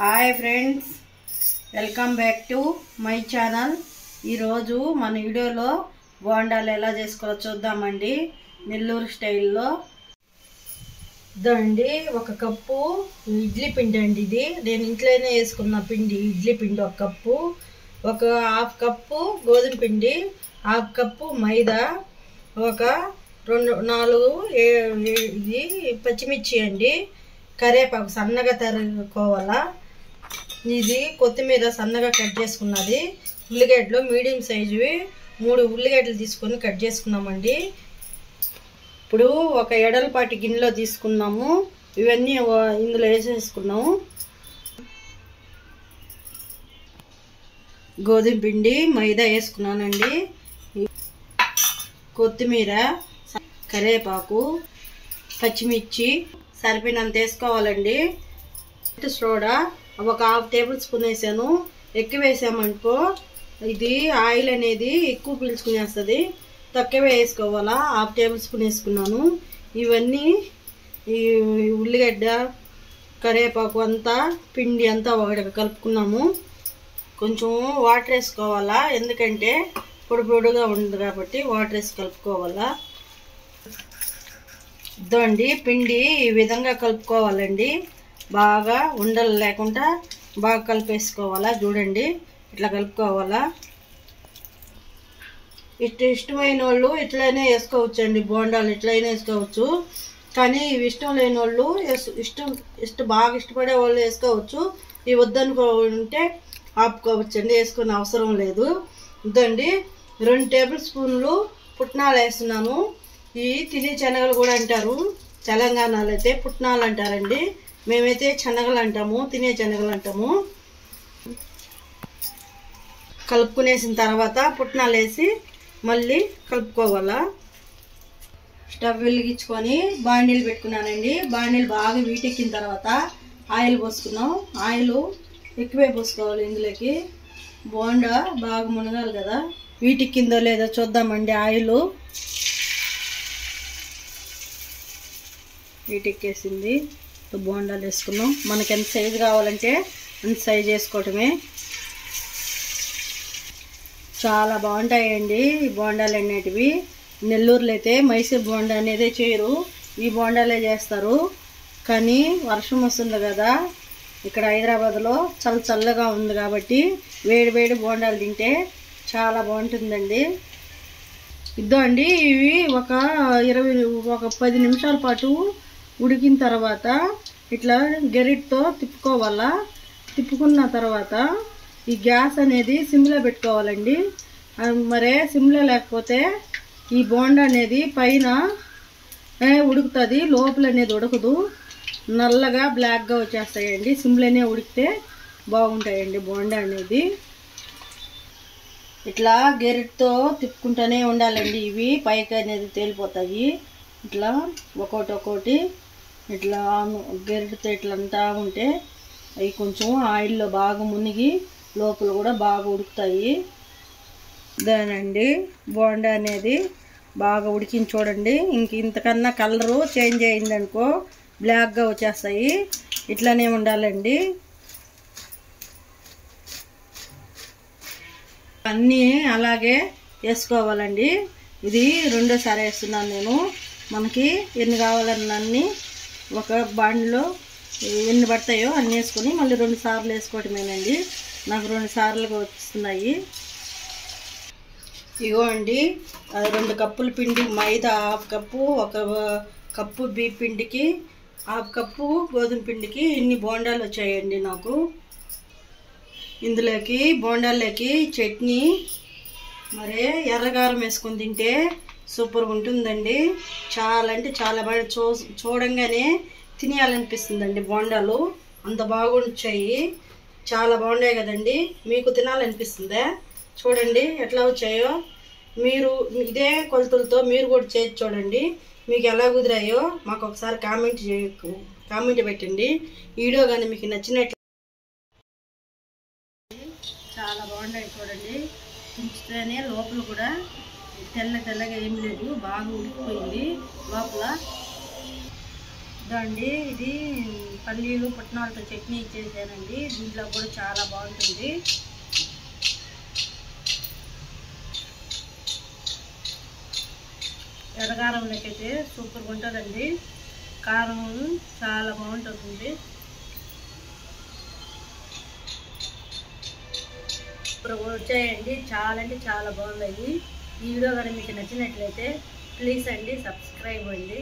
Hi friends, welcome back to my channel. ఈరోజు మన వీడియోలో బోండాలు ఎలా చేసుకోవాలో చూద్దామండి. నెల్లూరు స్టైల్లో ఇదండి. ఒక కప్పు ఇడ్లీ పిండి అండి. ఇది నేను ఇంట్లోనే వేసుకున్న పిండి, ఇడ్లీ పిండి ఒక కప్పు. ఒక హాఫ్ కప్పు గోధుమ పిండి, హాఫ్ కప్పు మైదా, ఒక 4 ఇది పచ్చిమిర్చి అండి, కరివేపాకు సన్నగా తరుక్కోవాలా. ఇది కొత్తిమీర సన్నగా కట్ చేసుకున్నది. ఉల్లిగడ్డలు మీడియం సైజువి 3 ఉల్లిగడ్డలు తీసుకొని కట్ చేసుకున్నామండి. ఇప్పుడు ఒక ఎడలపాటి గిన్నెలో తీసుకున్నాము. ఇవన్నీ ఇందులో వేసేసుకున్నాము. గోధుమ పిండి, మైదా వేసుకున్నానండి. కొత్తిమీర, కరివేపాకు, పచ్చిమిర్చి సరిపోయినంత వేసుకోవాలండి. సోడా ఒక హాఫ్ టేబుల్ స్పూన్ వేసాను. ఎక్కువ వేసామనుకో ఇది ఆయిల్ అనేది ఎక్కువ పీల్చుకునేస్తుంది. తక్కువ వేసుకోవాలా. హాఫ్ టేబుల్ స్పూన్ వేసుకున్నాను. ఇవన్నీ ఈ ఉల్లిగడ్డ, కరివేపాకు అంతా పిండి అంతా ఒకటి కలుపుకున్నాము. కొంచెం వాటర్ వేసుకోవాలా, ఎందుకంటే పొడి పొడిగా ఉంది కాబట్టి వాటర్ వేసి కలుపుకోవాలా. ఇదండి పిండి ఈ విధంగా కలుపుకోవాలండి. బాగా ఉండలు లేకుండా బాగా కలిపేసుకోవాలా. చూడండి ఇట్లా కలుపుకోవాలా. ఇష్టమైన వాళ్ళు ఇట్లనే వేసుకోవచ్చు అండి. బోండాలు ఇట్లయినా వేసుకోవచ్చు, కానీ ఇవి ఇష్టం లేని వాళ్ళు బాగా ఇష్టపడే వాళ్ళు వేసుకోవచ్చు. ఇవి వద్దనుకుంటే ఆపుకోవచ్చు అండి, వేసుకునే అవసరం లేదు. ఇదండి 2 టేబుల్ స్పూన్లు పుట్నాలు వేస్తున్నాను. ఈ తినే శనగలు కూడా అంటారు, తెలంగాణలో అయితే పుట్నాలు అంటారండి. మేమైతే శనగలు అంటాము, తినే శనగలు అంటాము. కలుపుకునేసిన తర్వాత పుట్నాలు వేసి మళ్ళీ కలుపుకోవాలా. స్టవ్ వెలిగించుకొని బాండీలు పెట్టుకున్నానండి. బాండీలు బాగా వీటెక్కిన తర్వాత ఆయిల్ పోసుకున్నాం. ఆయిల్ ఎక్కువే పోసుకోవాలి ఇందులోకి. బోండా బాగా మునగాలి కదా. వీటెక్కిందో లేదో చూద్దామండి. ఆయిల్ వీటెక్కేసింది. బోండాలు వేసుకున్నాం. మనకి ఎంత సైజు కావాలంటే అంత సైజు వేసుకోవటమే. చాలా బాగుంటాయండి ఈ బోండాలు అనేటివి. నెల్లూరులో అయితే మైసూర్ బోండా అనేది చేయరు, ఈ బోండాలే చేస్తారు. కానీ వర్షం వస్తుంది కదా, ఇక్కడ హైదరాబాద్లో చల్లగా ఉంది కాబట్టి వేడి వేడి బోండాలు తింటే చాలా బాగుంటుందండి. ఇద్దో అండి. ఇవి ఒక 10 నిమిషాల పాటు ఉడికిన తర్వాత ఇట్లా గెరిటితో తిప్పుకోవాలా. తిప్పుకున్న తర్వాత ఈ గ్యాస్ అనేది సిమ్లో పెట్టుకోవాలండి. మరే సిమ్లో లేకపోతే ఈ బోండా అనేది పైన ఉడుకుతుంది, లోపల అనేది ఉడకదు, నల్లగా బ్లాక్గా వచ్చేస్తాయండి. సిమ్లోనే ఉడికితే బాగుంటాయండి బోండా అనేది. ఇట్లా గెరిటితో తిప్పుకుంటూనే ఉండాలండి. ఇవి పైకి అనేది తేలిపోతాయి. ఇట్లా ఒక్కొక్కటి ఇట్లా గెరిటితో ఇట్లా అంటా ఉంటే అవి కొంచెం ఆయిల్లో బాగా మునిగి లోపల కూడా బాగా ఉడుకుతాయి. దానండి బోండా అనేది బాగా ఉడికించి చూడండి. ఇంతకన్నా కలరు చేంజ్ అయిందనుకో బ్లాక్గా వచ్చేస్తాయి. ఇట్లానే ఉండాలండి. అన్నీ అలాగే వేసుకోవాలండి. ఇది రెండోసారి వేస్తున్నాను నేను. మనకి ఎన్ని కావాలన్నీ ఒక బాండిలో ఎన్ని పడతాయో అన్నీ వేసుకొని మళ్ళీ 2 సార్లు వేసుకోవటమేనండి. నాకు 2 సార్లుగా వస్తున్నాయి. ఇగో అండి 2 కప్పుల పిండి మైదా, హాఫ్ కప్పు, 1 కప్పు బియ్య పిండికి, హాఫ్ కప్పు గోధుమ పిండికి ఇన్ని బోండాలు వచ్చాయండి నాకు. ఇందులోకి బోండాల్లోకి చట్నీ మరే ఎర్రగారం వేసుకొని తింటే సూపర్గా ఉంటుందండి. చాలా అంటే చాలా బాగా చూడంగానే తినేయాలనిపిస్తుందండి. బోండాలు అంత బాగుంటాయి, చాలా బాగున్నాయి కదండి. మీకు తినాలనిపిస్తుందా? చూడండి ఎట్లా వచ్చాయో. మీరు ఇదే కొలతలతో మీరు కూడా చేసి చూడండి. మీకు ఎలా కుదిరాయో మాకు ఒకసారి కామెంట్ పెట్టండి. వీడియో కానీ మీకు నచ్చినట్లు చాలా బాగున్నాయి చూడండి. ఉంచితేనే లోపల కూడా తెల్లగా ఏం లేదు, బాగా ఉడికిపోయింది లోపల. ఇదండి, ఇది పల్లీలు పుట్నాలతో చట్నీ ఇచ్చేసానండి. దీంట్లో కూడా చాలా బాగుంటుంది. ఎర్రకారంలోకైతే సూపర్గా ఉంటుందండి. కారం చాలా బాగుంటుంది. ఇప్పుడు వచ్చాయండి, చాలా అంటే చాలా బాగున్నాయి. ఈ వీడియో కానీ మీకు నచ్చినట్లయితే ప్లీజ్ అండి సబ్స్క్రైబ్ అండి.